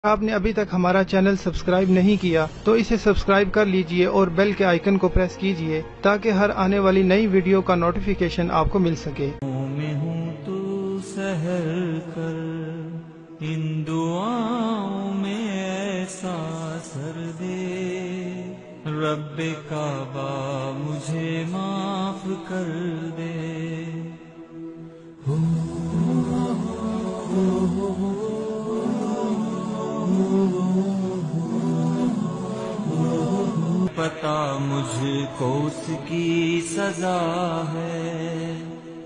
آپ نے ابھی تک ہمارا چینل سبسکرائب نہیں کیا تو اسے سبسکرائب کر لیجئے اور بیل کے آئیکن کو پریس کیجئے تاکہ ہر آنے والی نئی ویڈیو کا نوٹیفیکیشن آپ کو مل سکے۔ میں ہوں تو سحر کر ان دعاؤں میں ایسا اثر دے، رب کعبہ مجھے معاف کر دے۔ پتا مجھ کو اس کی سزا ہے،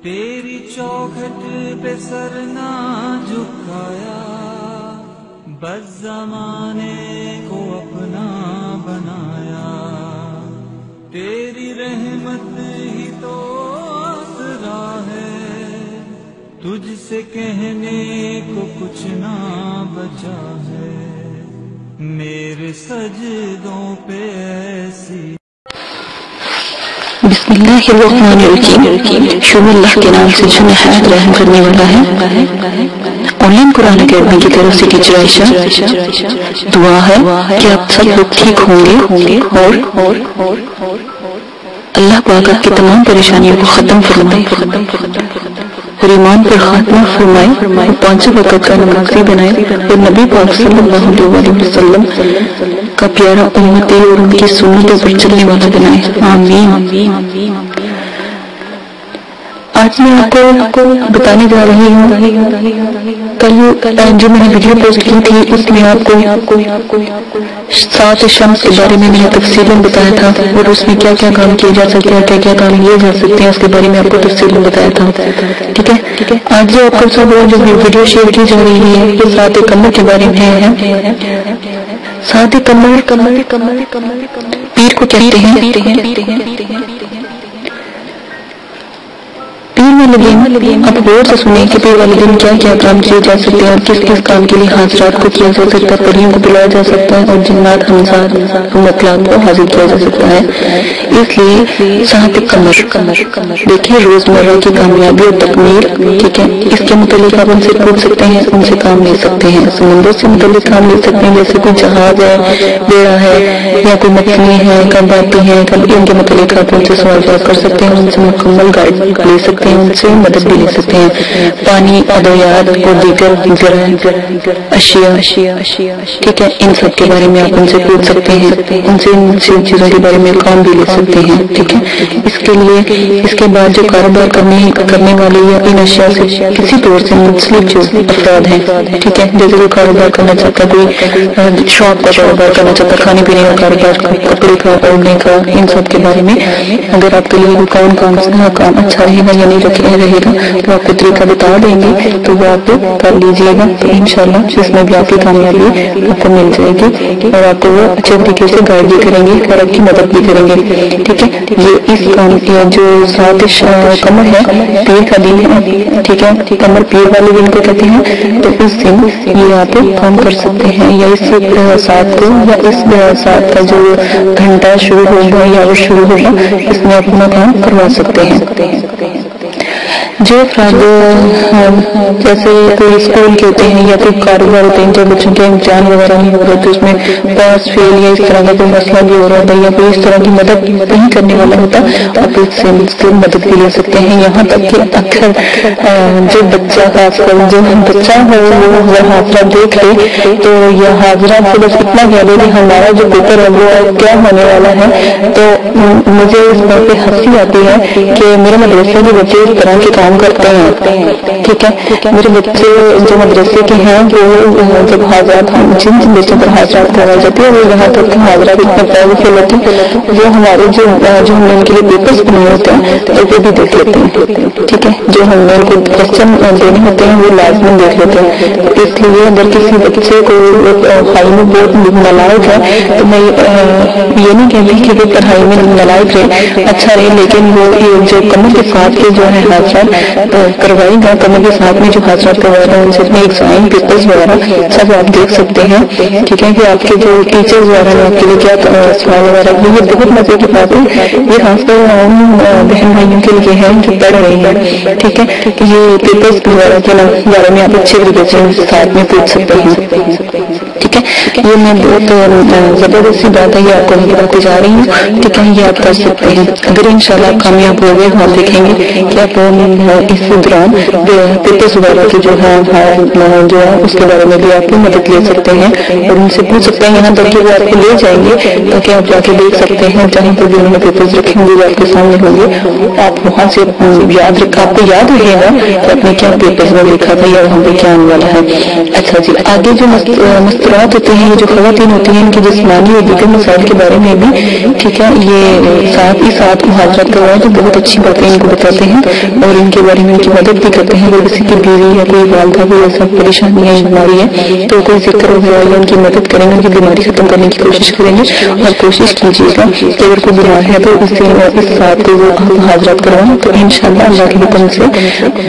تیری چوکھٹ پہ سر نہ جھکایا، بس زمانے کو اپنا بنایا، تیری رحمت ہی تو آسرا ہے، تجھ سے کہنے کو کچھ نہ بچا ہے، میرے سجدوں پہ ایسی۔ بسم اللہ الرحمن الرحیم، شروع اللہ کے نام سے جو نہایت رحم کرنے والا ہے۔ آن لائن قرآن اکیڈمی کی طرف سے ٹیچر عائشہ، دعا ہے کہ آپ سب لوگ ٹھیک ہوں گے اور اللہ پاک آپ کی تمام پریشانیوں کو ختم فرمائے اور ایمان پر خاتمہ فرمائے، پانچوں وقت کا نمازی بنائے اور نبی پاک صلی اللہ علیہ وسلم کا پیارا امتی اور ان کی سنتوں پر چلنے والا بنائے، آمین۔ آج میں آپ کو بتانے جا رہی ہوں، کل جو میں نے ویڈیو پوسٹ کی تھی اس میں آپ کو سات شمس کے بارے میں نے تفصیل بتایا تھا اور اس میں کیا کیا کام کیے جا سکتے ہیں، کیا کیا کام لیے جا سکتے ہیں، اس کے بارے میں آپ کو تفصیل بتایا تھا، ٹھیک ہے۔ آج جو آپ کو سب جو ویڈیو شیئر کی جا رہی ہے یہ سات کمر کے بارے میں ہے۔ سات کمر پیر کو کہتے ہیں۔ پیر والے دن آپ غور سے سنیں کہ پیر والے دن کیا کیا کام کیے جا سکتے ہیں اور کس کس کام کے لیے حاضرات کو کیا جا سکتا ہے، پریوں کو بلایا جا سکتا ہے اور جنات ہمسات مطلق کو حاضر کیا جا سکتا ہے۔ اس لیے سات کمر دیکھیں، روزمرہ کی کامیابی اور تکمیل، ٹھیک ہے، اس کے متعلق آپ ان سے پوچھ سکتے ہیں، ان سے کام لے سکتے ہیں۔ سمندر سے متعلق کام لے سکتے ہیں، جیسے کوئی جہاز ہے، بیڑا ہے یا کوئی مچھلی ہے، کب آتی ہے، کب ان کے متعلق آپ ان سے سوال جواب کر سکتے ہیں، ان سے مکمل گائیڈ لے سکتے ہیں، ان سے مدد بھی لے سکتے ہیں۔ پانی، ادویات اور دیگر اشیاء، ٹھیک ہے، ان سب کے بارے میں آپ ان سے پوچھ سکتے ہیں، ان سے ان چیزوں کے بارے میں کام بھی لے سکتے ہیں، ٹھیک ہے۔ اس کے لیے اس کے بعد جو کاروبار کرنے والے یا ان اشیاء سے کسی طور سے منسلک جو افراد ہیں، ٹھیک ہے، جیسے کوئی کاروبار کرنا چاہتا ہے، کوئی شاپ کا کاروبار کرنا چاہتا ہے، کھانے پینے کا کاروبار، کپڑے کا، اوڑھنے کا، ان سب کے بارے میں اگر آپ کے لیے کام اچھا رہے گا یا نہیں رہے گا تو آپ کو طریقہ بتا دیں گے، تو وہ آپ کر لیجئے گا، تو انشاءاللہ اس میں بھی آپ کی کامیابی آپ کو مل جائے گی اور آپ کو وہ اچھے طریقے سے گائیڈ بھی کریں گے اور آپ کی مدد بھی کریں گے، ٹھیک ہے۔ یہ اس کام جو سات کمر ہے، پیر کا دن ہے، ٹھیک ہے، کمر پیر والے دن کو کہتے ہیں، تو اس دن یہ آپ کام کر سکتے ہیں، یا اس سات کو یا اس سات کا جو گھنٹہ شروع ہوگا یا وہ شروع ہوگا اس میں اپنا کام کروا سکتے ہیں۔ جو افراد جیسے کوئی اسکول کے ہوتے ہیں یا کوئی کاروبار ہوتے ہیں، جو بچوں کے امتحان وغیرہ نہیں ہو رہے تو اس میں پاس فیل یا اس طرح کا کوئی مسئلہ بھی ہو رہا ہوتا ہے یا کوئی اس طرح کی مدد نہیں کرنے والا ہوتا، آپ اس سے مدد بھی لے سکتے ہیں۔ یہاں تک کہ اکثر جو بچہ، خاص کر جو بچہ ہو وہ حاضرہ دیکھ لے تو یہ حاضرہ سے بس اتنا کہہ دے کہ ہمارا جو پیپر ہے وہ کیا ہونے والا ہے، تو مجھے اس بات پہ ہنسی آتی ہے کہ میرے مدرسے کے بچے اس طرح کے کام کرتے ہیں، ٹھیک ہے۔ میرے بچے جو مدرسے کے ہیں وہ جب حاضرات جن بچوں پر حاضرات کروائی جاتی ہے وہ یہاں تک حاضرات اتنے پیسے فیل ہوتے ہیں وہ ہمارے جو ہم نے ان کے لیے پیپرز بنائے ہوتے ہیں تو وہ بھی دیکھ لیتے ہیں، ٹھیک ہے، جو ہم نے ان کو کوسچن دینے ہوتے ہیں وہ لازمی دیکھ لیتے ہیں۔ اس لیے اگر کسی بچے کو پڑھائی میں بہت نالائق ہے تو میں یہ نہیں کہتی کہ وہ پڑھائی میں نالائق رہے، اچھا رہے، لیکن وہ جو کمر کے ساتھ کے جو ہے حاضرات کروائی گا، کمر کے ساتھ میں جو حاضرات کروائی گا ان سے اپنے ایگزام پیپرز وغیرہ سب آپ دیکھ سکتے ہیں، ٹھیک ہے، کہ آپ کے جو ٹیچرز وغیرہ نے آپ کے لیے کیا سوال وغیرہ، یہ بہت مزے کی بات ہے، یہ خاص کر بہن بھائیوں کے لیے ہے جو پڑھ رہی ہیں، ٹھیک ہے، یہ پیپرز وغیرہ کے بارے میں آپ اچھے طریقے سے ساتھ میں پوچھ سکتے ہیں، ٹھیک ہے۔ ٹھیک ہے، یہ میں بہت زبردستی بات ہے، یہ آپ کو میں بتاتی جا رہی ہوں، ٹھیک ہے، یہ آپ کر سکتے ہیں۔ اگر انشاءاللہ آپ کامیاب ہو گئے تو آپ دیکھیں گے کہ آپ اس دوران پیپرز وغیرہ کی جو ہے اس کے بارے میں بھی آپ کی مدد لے سکتے ہیں اور ان سے پوچھ سکتے ہیں، یہاں تک کہ وہ آپ کو لے جائیں گے تاکہ آپ جا کے دیکھ سکتے ہیں جہاں پر بھی انہوں نے پیپرز رکھیں گے جو آپ کے سامنے ہوں گے، آپ وہاں سے آپ کو یاد رہے گا کہ آپ نے کیا پیپرز میں لکھا تھا یا وہاں پہ کیا آنے والا ہے۔ اچھا جی، آگے جو مستورات ہوتے ہیں، یہ جو خواتین ہوتی ہیں ان کے جسمانی اور دیگر مسائل کے بارے میں بھی، ٹھیک ہے، یہ ساتھ ہی ساتھ محاضرات کروائے تو بہت اچھی باتیں ان کو بتاتے ہیں اور ان کے بارے میں ان کی مدد بھی کرتے ہیں۔ اگر کسی کی بیوی یا کوئی والدہ کو ایسا پریشانی ہے، بیماری ہے، تو کوئی ذکر وغیرہ یا ان کی مدد کریں گے، ان کی بیماری ختم کرنے کی کوشش کریں گے اور کوشش کیجیے گا کہ اگر کوئی بیمار ہے تو اس ساتھ وہ آپ محاضرات کروائیں تو انشاءاللہ اللہ کے حکم سے،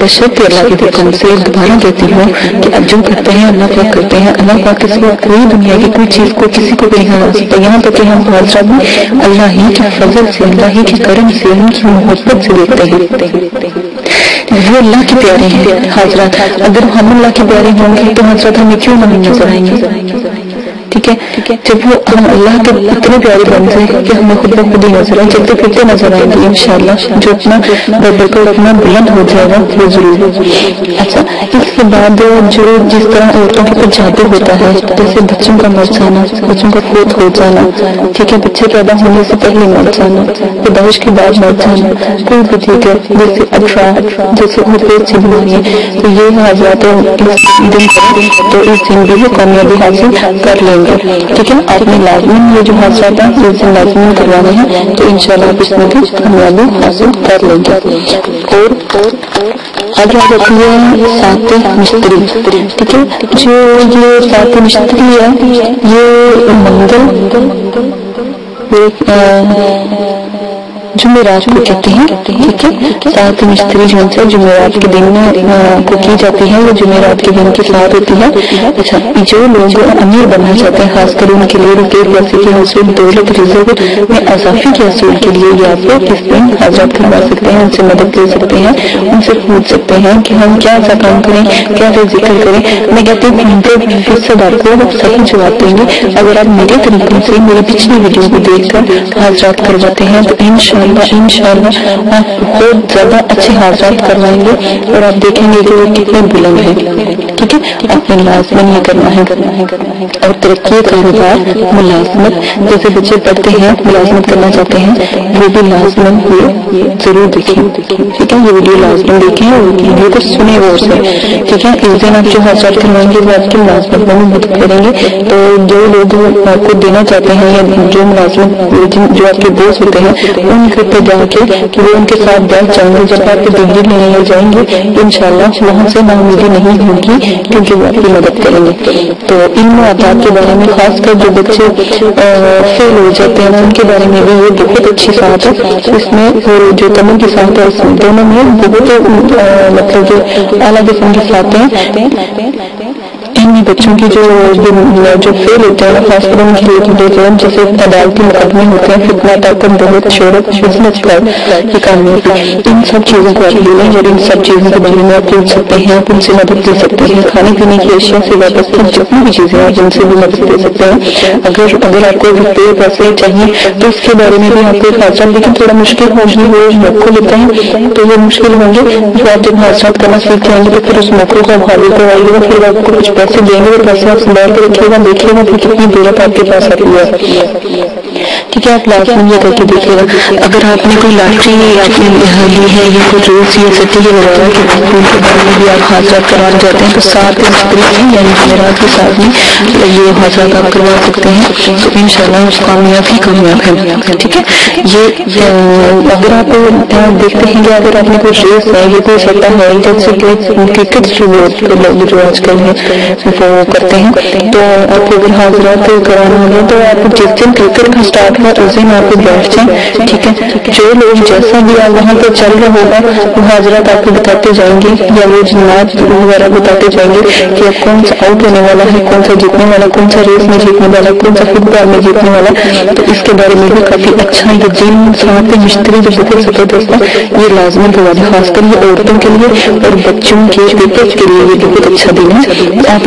بشرط اللہ کے حکم سے دوبارہ کہتی ہوں کہ اب جو کرتے ہیں اللہ پاک کرتے ہیں، اللہ پاک کے سوا کوئی دنیا کی کوئی چیز کو کسی کو نہیں ہرا سکتا، یہاں تک کہ ہم محاضرات میں اللہ ہی کے فضل سے، اللہ ہی کے کرم سے، ان کی محبت سے دیکھتے ہیں۔ وہ اللہ کے پیارے ہیں حضرات، اگر ہم اللہ کے پیارے ہوں گے تو حضرات ہمیں کیوں نہیں نظر آئیں گے؟ ٹھیک ہے، جب وہ ہم اللہ کے اتنے پیارے بن جائیں کہ ہمیں خود بخود ہی نظر آئیں، چلتے پھرتے نظر آئیں گے انشاءاللہ، جو اپنا برکت اپنا بلند ہو جائے گا وہ ضرور۔ اچھا، اس کے بعد جو جس طرح عورتوں کے اوپر جادو ہوتا ہے، جیسے بچوں کا مر جانا، بچوں کا فوت ہو جانا، ٹھیک ہے، بچے پیدا ہونے سے پہلے مر جانا، پیدائش کے بعد مر جانا، کوئی بھی ٹھیک ہے، جیسے اٹھا جیسے پیٹ سے بیماری ہے، تو یہ حضرات اس دن تو اس دن بھی وہ کامیابی حاصل کر لیں گے، ٹھیک ہے۔ آپ نے لازمن یہ جو حادثات ہیں اس دن لازمن کروانے ہیں تو انشاءاللہ آپ اس میں بھی کامیابی حاصل کر لیں گے۔ اور آگے آ جاتی ہے سات مشتری، ٹھیک ہے، جو یہ سات مشتری ہے یہ منگل جمعرات کو کہتے ہیں، ٹھیک ہے، سات مشتری جو ہے جمعرات کے دن کو کی جاتی ہے، وہ جمعرات کے دن کی ساتھ ہوتی ہے۔ اچھا، جو لوگ امیر بننا چاہتے ہیں خاص کر ان کے لیے روپے پیسے کے حصول، دولت رزق میں اضافے کے حصول کے لیے یہ آپ کو کس دن حاضرات کروا سکتے ہیں، ان سے مدد لے سکتے ہیں، ان سے پوچھ سکتے ہیں کہ ہم کیا ایسا کام کریں، کیا ذکر کریں۔ میں کہتی ہوں 100% آپ کو صحیح جواب دیں گے اگر آپ میرے طریقے سے میری پچھلی ویڈیو کو دیکھ کر حاضرات کرواتے ہیں تو انشاءاللہ آپ بہت زیادہ اچھے حاضرات کروائیں گے اور آپ دیکھیں گے کہ وہ کتنے بلند ہیں، ٹھیک ہے۔ آپ نے لازمن یہ کرنا ہے۔ اور ترقی کاروبار ملازمت، جیسے بچے پڑھتے ہیں ملازمت کرنا چاہتے ہیں وہ بھی لازمن یہ ضرور دیکھیں، ٹھیک ہے، یہ ویڈیو لازمن دیکھیں اور ویڈیو کو سنیں غور سے، ٹھیک ہے۔ اس دن آپ جو حاضرات کروائیں گے وہ آپ کی ملازمت میں مدد کریں گے، تو جو لوگ آپ کو دینا چاہتے ہیں یا جو ملازمت جو آپ کے دوست ہوتے ہیں ان کے پہ جا کے وہ ان کے ساتھ بیٹھ جائیں گے، جب آپ کو ڈگری لینے لے جائیں گے انشاءاللہ وہاں سے ناامیدی نہیں ہوگی کیونکہ وہ آپ کی مدد کریں گے۔ تو علم و آداب کے بارے میں خاص کر جو بچے فیل ہو جاتے ہیں ان کے بارے میں بھی یہ بہت اچھی ساتھ ہے، اس میں اور جو کمر کی ساتھ ہے اس میں دونوں میں بہت مطلب جو اعلیٰ قسم کی ساتھ ہیں۔ ان بچوں کی جو فیل ہوتے ہیں خاص کر ان کے لیے جیسے عدالتی مقدمے ہوتے ہیں، فتنہ طاقت بہت شہرت بزنس پر یہ کامیابی، ان سب چیزوں کو آپ لے لیں اور ان سب چیزوں کے بارے میں آپ پوچھ سکتے ہیں، آپ ان سے مدد لے سکتے ہیں، کھانے پینے کی اشیاء سے وابستہ جتنی بھی چیزیں ہیں آپ ان سے بھی مدد لے سکتے ہیں۔ اگر آپ کو روپے پیسے چاہیے تو اس کے بارے میں بھی آپ کو خاصا، لیکن تھوڑا مشکل ہوگی، وہ موقع لیتے ہیں تو یہ مشکل ہوں گے، جو آپ جب حادثات کرنا سیکھ جائیں گے تو پھر اس موقع کو حاضر کروائیے گا، پھر آپ کو کچھ پیسے دیں گے تو پیسے آپ سنبھال کے رکھیے گا، دیکھیے گا پھر کتنی دولت آپ کے پاس آتی ہے، ٹھیک ہے۔ آپ لازم یہ کر کے دیکھیے گا۔ اگر آپ نے کوئی لاٹری آپ نے لی ہے یا کوئی ریس یا سٹی وغیرہ کے بارے میں بھی آپ حاضرات کروانا چاہتے ہیں تو سات مشتری یعنی جمعرات کے ساتھ میں یہ حاضرات آپ کروا سکتے ہیں تو انشاءاللہ اس کامیاب ہے، ٹھیک ہے۔ یہ اگر آپ دیکھتے ہیں کہ اگر آپ نے کوئی ریس ہے یا کوئی سٹا ہے جیسے کرکٹ لوگ جو آج کل ہے وہ کرتے ہیں تو آپ کو اگر حاضرات کرانا ہوگا تو آپ جس دن کرکٹ کا اسٹارٹ ہوا اس دن آپ کو بیٹھ جائیں، ٹھیک ہے۔ جو لوگ جیسا بھی وہاں پہ چل رہا ہوگا وہ حاضرات آپ کو بتاتے جائیں گے یا وہ جنات وغیرہ بتاتے جائیں گے کہ اب کون سا آؤٹ ہونے والا ہے، کون سا جیتنے والا، کون سا ریس میں جیتنے والا، کون سا فٹ بال میں جیتنے والا، تو اس کے بارے میں بھی کافی اچھا یہ جن ساتھ مشتری جو ذکر زبردست ہے یہ لازمی کروا دیں، خاص کر یہ عورتوں کے لیے اور بچوں کے پیپرز کے لیے یہ بہت اچھا دن ہے۔ آپ